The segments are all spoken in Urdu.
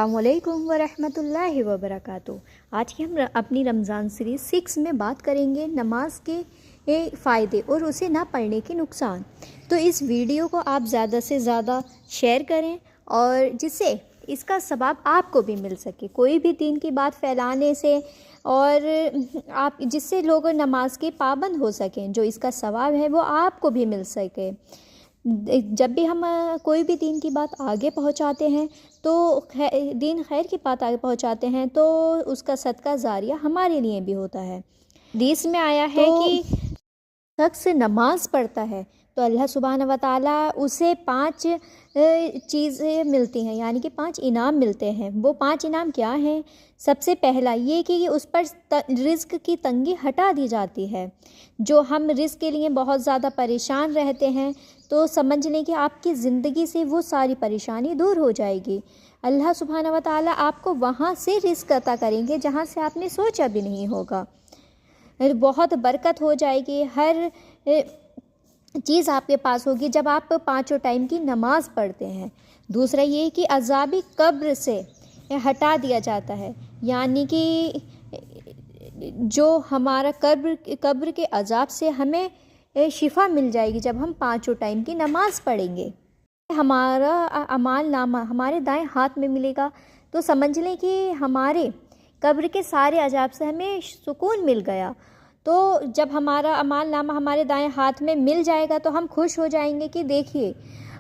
السلام علیکم ورحمۃ اللہ وبرکاتہ۔ آج کی ہم اپنی رمضان سیریز 6 میں بات کریں گے نماز کے فائدے اور اسے نہ پڑھنے کے نقصان۔ تو اس ویڈیو کو آپ زیادہ سے زیادہ شیئر کریں اور جس سے اس کا ثواب آپ کو بھی مل سکے، کوئی بھی دین کی بات پھیلانے سے اور آپ جس سے لوگ نماز کے پابند ہو سکیں، جو اس کا ثواب ہے وہ آپ کو بھی مل سکے۔ جب بھی ہم کوئی بھی دین کی بات آگے پہنچاتے ہیں تو دین خیر کی بات آگے پہنچاتے ہیں تو اس کا صدقہ جاریہ ہمارے لیے بھی ہوتا ہے۔ حدیث میں آیا ہے کہ شخص نماز پڑھتا ہے تو اللہ سبحانہ و تعالیٰ اسے 5 چیزیں ملتی ہیں، یعنی کہ 5 انعام ملتے ہیں۔ وہ 5 انعام کیا ہیں؟ سب سے پہلا یہ کہ اس پر رزق کی تنگی ہٹا دی جاتی ہے۔ جو ہم رزق کے لیے بہت زیادہ پریشان رہتے ہیں تو سمجھ لیں کہ آپ کی زندگی سے وہ ساری پریشانی دور ہو جائے گی۔ اللہ سبحانہ و تعالیٰ آپ کو وہاں سے رزق عطا کریں گے جہاں سے آپ نے سوچا بھی نہیں ہوگا۔ بہت برکت ہو جائے گی، ہر چیز آپ کے پاس ہوگی جب آپ 5 ٹائم کی نماز پڑھتے ہیں۔ دوسرا یہ کہ عذاب قبر سے ہٹا دیا جاتا ہے، یعنی کہ جو ہمارا قبر کے عذاب سے ہمیں شفا مل جائے گی جب ہم 5 ٹائم کی نماز پڑھیں گے۔ ہمارا اعمال نامہ ہمارے دائیں ہاتھ میں ملے گا تو سمجھ لیں کہ ہمارے قبر کے سارے عذاب سے ہمیں سکون مل گیا۔ تو جب ہمارا اعمال نامہ ہمارے دائیں ہاتھ میں مل جائے گا تو ہم خوش ہو جائیں گے کہ دیکھیے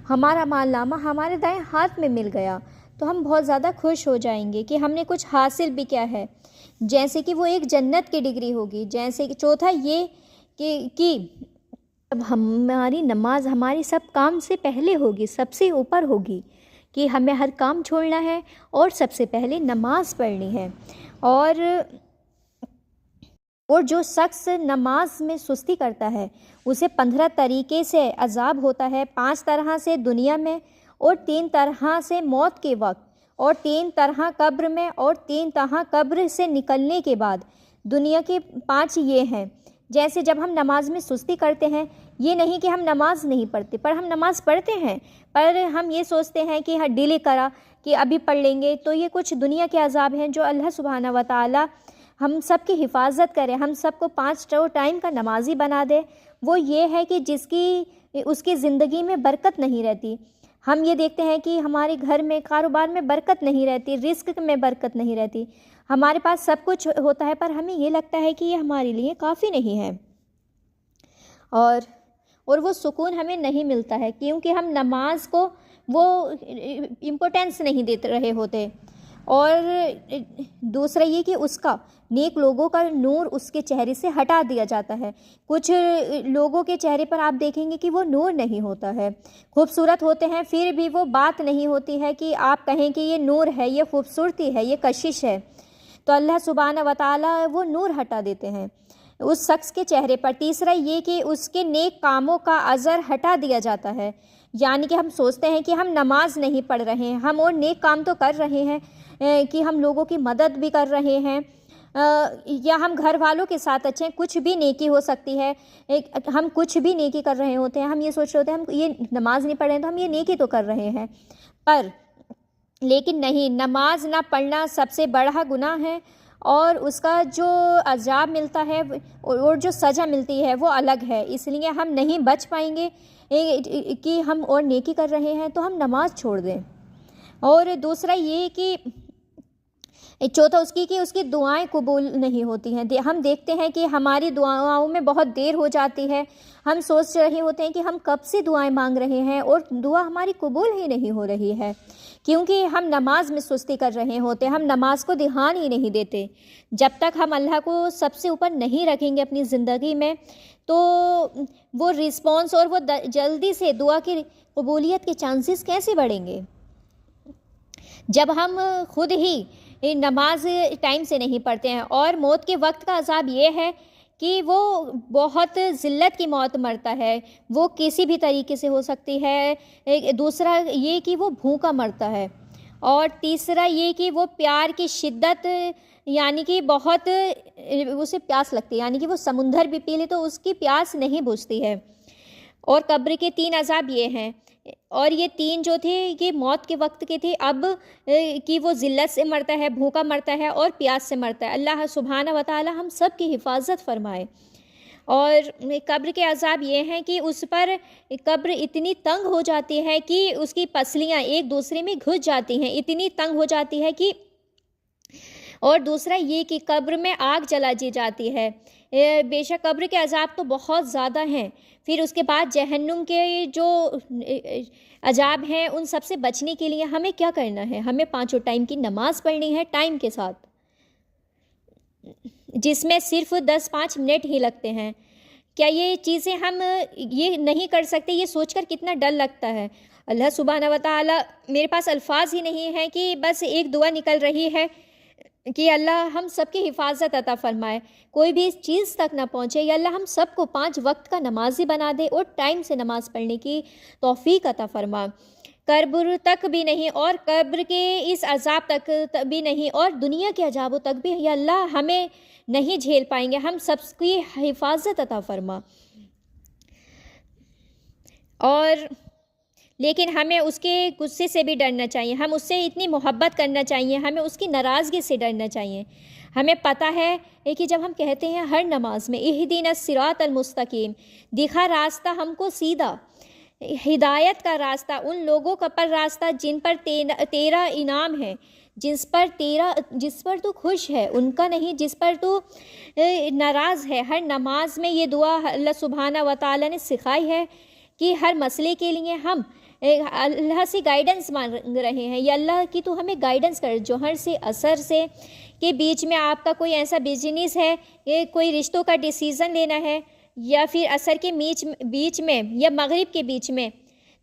ہمارا اعمال نامہ ہمارے دائیں ہاتھ میں مل گیا، تو ہم بہت زیادہ خوش ہو جائیں گے کہ ہم نے کچھ حاصل بھی کیا ہے، جیسے کہ وہ ایک جنت کی ڈگری ہوگی۔ جیسے کہ چوتھا یہ کہ اب ہماری نماز ہماری سب کام سے پہلے ہوگی، سب سے اوپر ہوگی، کہ ہمیں ہر کام چھوڑنا ہے اور سب سے پہلے نماز پڑھنی ہے۔ اور جو شخص نماز میں سستی کرتا ہے اسے 15 طریقے سے عذاب ہوتا ہے، 5 طرح سے دنیا میں اور 3 طرح سے موت کے وقت اور 3 طرح قبر میں اور 3 طرح قبر سے نکلنے کے بعد۔ دنیا کے 5 یہ ہیں، جیسے جب ہم نماز میں سستی کرتے ہیں، یہ نہیں کہ ہم نماز نہیں پڑھتے، پر ہم نماز پڑھتے ہیں، پر ہم یہ سوچتے ہیں کہ ڈیلے کرا کہ ابھی پڑھ لیں گے، تو یہ کچھ دنیا کے عذاب ہیں جو اللہ سبحانہ و تعالی ہم سب کی حفاظت کرے، ہم سب کو 5 ٹائم کا نمازی بنا دے۔ وہ یہ ہے کہ اس کی زندگی میں برکت نہیں رہتی۔ ہم یہ دیکھتے ہیں کہ ہمارے گھر میں کاروبار میں برکت نہیں رہتی، رزق میں برکت نہیں رہتی، ہمارے پاس سب کچھ ہوتا ہے پر ہمیں یہ لگتا ہے کہ یہ ہمارے لیے کافی نہیں ہے، اور وہ سکون ہمیں نہیں ملتا ہے کیونکہ ہم نماز کو وہ امپورٹینس نہیں دے رہے ہوتے۔ اور دوسرا یہ کہ اس کا نیک لوگوں کا نور اس کے چہرے سے ہٹا دیا جاتا ہے۔ کچھ لوگوں کے چہرے پر آپ دیکھیں گے کہ وہ نور نہیں ہوتا ہے، خوبصورت ہوتے ہیں پھر بھی وہ بات نہیں ہوتی ہے کہ آپ کہیں کہ یہ نور ہے، یہ خوبصورتی ہے، یہ کشش ہے، تو اللہ سبحانہ و تعالیٰ وہ نور ہٹا دیتے ہیں اس شخص کے چہرے پر۔ تیسرا یہ کہ اس کے نیک کاموں کا اثر ہٹا دیا جاتا ہے، یعنی کہ ہم سوچتے ہیں کہ ہم نماز نہیں پڑھ رہے ہیں، ہم اور نیک کام تو کر رہے ہیں کہ ہم لوگوں کی مدد بھی کر رہے ہیں، یا ہم گھر والوں کے ساتھ اچھے ہیں، کچھ بھی نیکی ہو سکتی ہے، ہم کچھ بھی نیکی کر رہے ہوتے ہیں، ہم یہ سوچ رہے ہوتے ہیں ہم یہ نماز نہیں پڑھ رہے ہیں تو ہم یہ نیکی تو کر رہے ہیں، لیکن نہیں، نماز نہ پڑھنا سب سے بڑا گناہ ہے، اور اس کا جو عذاب ملتا ہے اور جو سزا ملتی ہے وہ الگ ہے۔ اس لیے ہم نہیں بچ پائیں گے کہ ہم اور نیکی کر رہے ہیں تو ہم نماز چھوڑ دیں۔ اور دوسرا یہ کہ چوتھا اس کی دعائیں قبول نہیں ہوتی ہیں۔ ہم دیکھتے ہیں کہ ہماری دعاؤں میں بہت دیر ہو جاتی ہے، ہم سوچ رہے ہوتے ہیں کہ ہم کب سے دعائیں مانگ رہے ہیں اور دعا ہماری قبول ہی نہیں ہو رہی ہے، کیونکہ ہم نماز میں سستی کر رہے ہوتے ہیں، ہم نماز کو دھیان ہی نہیں دیتے۔ جب تک ہم اللہ کو سب سے اوپر نہیں رکھیں گے اپنی زندگی میں تو وہ رسپانس اور وہ جلدی سے دعا کی قبولیت کے چانسز کیسے بڑھیں گے جب ہم خود ہی نماز ٹائم سے نہیں پڑھتے ہیں۔ اور موت کے وقت کا عذاب یہ ہے کہ وہ بہت ذلت کی موت مرتا ہے، وہ کسی بھی طریقے سے ہو سکتی ہے۔ دوسرا یہ کہ وہ بھوکا مرتا ہے، اور تیسرا یہ کہ وہ پیار کی شدت، یعنی کہ بہت اسے پیاس لگتی ہے، یعنی کہ وہ سمندر بھی پی لے تو اس کی پیاس نہیں بجھتی ہے۔ اور قبر کے 3 عذاب یہ ہیں، اور یہ 3 جو تھے یہ موت کے وقت کے تھے، اب کہ وہ ذلت سے مرتا ہے، بھوکا مرتا ہے اور پیاس سے مرتا ہے۔ اللہ سبحانہ و تعالی ہم سب کی حفاظت فرمائے۔ اور قبر کے عذاب یہ ہیں کہ اس پر قبر اتنی تنگ ہو جاتی ہے کہ اس کی پسلیاں ایک دوسرے میں گھس جاتی ہیں، اتنی تنگ ہو جاتی ہے کہ، اور دوسرا یہ کہ قبر میں آگ جلا دی جاتی ہے۔ بے شک قبر کے عذاب تو بہت زیادہ ہیں۔ پھر اس کے بعد جہنم کے جو عذاب ہیں ان سب سے بچنے کے لیے ہمیں کیا کرنا ہے؟ ہمیں 5 ٹائم کی نماز پڑھنی ہے ٹائم کے ساتھ، جس میں صرف 10-5 منٹ ہی لگتے ہیں۔ کیا یہ چیزیں ہم یہ نہیں کر سکتے؟ یہ سوچ کر کتنا ڈر لگتا ہے۔ اللہ سبحانہ و تعالی، میرے پاس الفاظ ہی نہیں ہیں کہ بس ایک دعا نکل رہی ہے کہ اللہ ہم سب کی حفاظت عطا فرمائے، کوئی بھی اس چیز تک نہ پہنچے، یا اللہ ہم سب کو 5 وقت کا نمازی بنا دے اور ٹائم سے نماز پڑھنے کی توفیق عطا فرما۔ قبر تک بھی نہیں، اور قبر کے اس عذاب تک بھی نہیں، اور دنیا کے عذابوں تک بھی یا اللہ ہمیں نہیں جھیل پائیں گے، ہم سب کی حفاظت عطا فرما۔ اور لیکن ہمیں اس کے غصے سے بھی ڈرنا چاہیے، ہم اس سے اتنی محبت کرنا چاہیے، ہمیں اس کی ناراضگی سے ڈرنا چاہیے۔ ہمیں پتہ ہے کہ جب ہم کہتے ہیں ہر نماز میں اہدنا الصراط المستقیم، دکھا راستہ ہم کو سیدھا، ہدایت کا راستہ، ان لوگوں کا پر راستہ جن پر تیرا انعام ہے، جس پر تو خوش ہے، ان کا نہیں جس پر تو ناراض ہے۔ ہر نماز میں یہ دعا اللہ سبحانہ و تعالی نے سکھائی ہے کہ ہر مسئلے کے لیے ہم اللہ سے گائیڈنس مانگ رہے ہیں، یا اللہ کی تو ہمیں گائیڈنس کر، جوہر سے عصر سے کے بیچ میں آپ کا کوئی ایسا بزنس ہے، کوئی رشتوں کا ڈیسیزن لینا ہے، یا پھر عصر کے بیچ میں یا مغرب کے بیچ میں،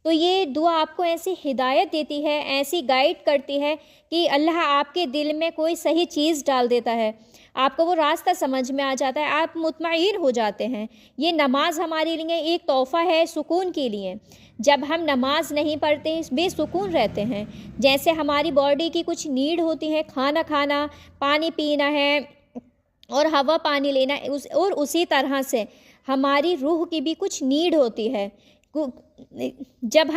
تو یہ دعا آپ کو ایسی ہدایت دیتی ہے، ایسی گائیڈ کرتی ہے کہ اللہ آپ کے دل میں کوئی صحیح چیز ڈال دیتا ہے، آپ کو وہ راستہ سمجھ میں آ جاتا ہے، آپ مطمئن ہو جاتے ہیں۔ یہ نماز ہمارے لیے ایک تحفہ ہے سکون کے لیے۔ جب ہم نماز نہیں پڑھتے بے سکون رہتے ہیں، جیسے ہماری باڈی کی کچھ نیڈ ہوتی ہے، کھانا کھانا، پانی پینا ہے اور ہوا پانی لینا، اور اسی طرح سے ہماری روح کی بھی کچھ نیڈ ہوتی ہے۔ جب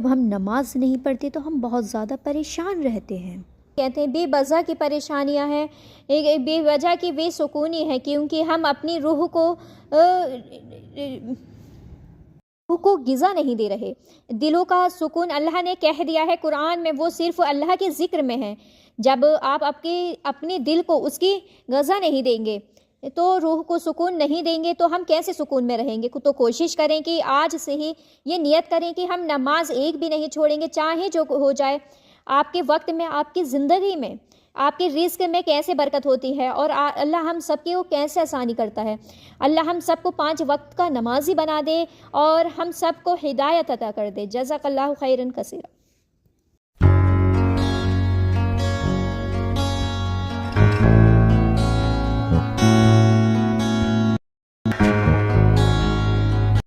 ہم نماز نہیں پڑھتے تو ہم بہت زیادہ پریشان رہتے ہیں، کہتے ہیں بے وجہ کی پریشانیاں ہیں، بے وجہ کی بے سکونی ہے، کیونکہ ہم اپنی روح کو غذا نہیں دے رہے۔ دلوں کا سکون اللہ نے کہہ دیا ہے قرآن میں، وہ صرف اللہ کے ذکر میں ہے۔ جب آپ اپنے دل کو اس کی غذا نہیں دیں گے تو روح کو سکون نہیں دیں گے، تو ہم کیسے سکون میں رہیں گے؟ تو کوشش کریں کہ آج سے ہی یہ نیت کریں کہ ہم نماز ایک بھی نہیں چھوڑیں گے، چاہے جو ہو جائے۔ آپ کے وقت میں، آپ کی زندگی میں، آپ کے رزق میں کیسے برکت ہوتی ہے، اور اللہ ہم سب کی وہ کیسے آسانی کرتا ہے۔ اللہ ہم سب کو 5 وقت کا نمازی بنا دے اور ہم سب کو ہدایت عطا کر دے۔ جزاک اللہ خیرا کثیرا۔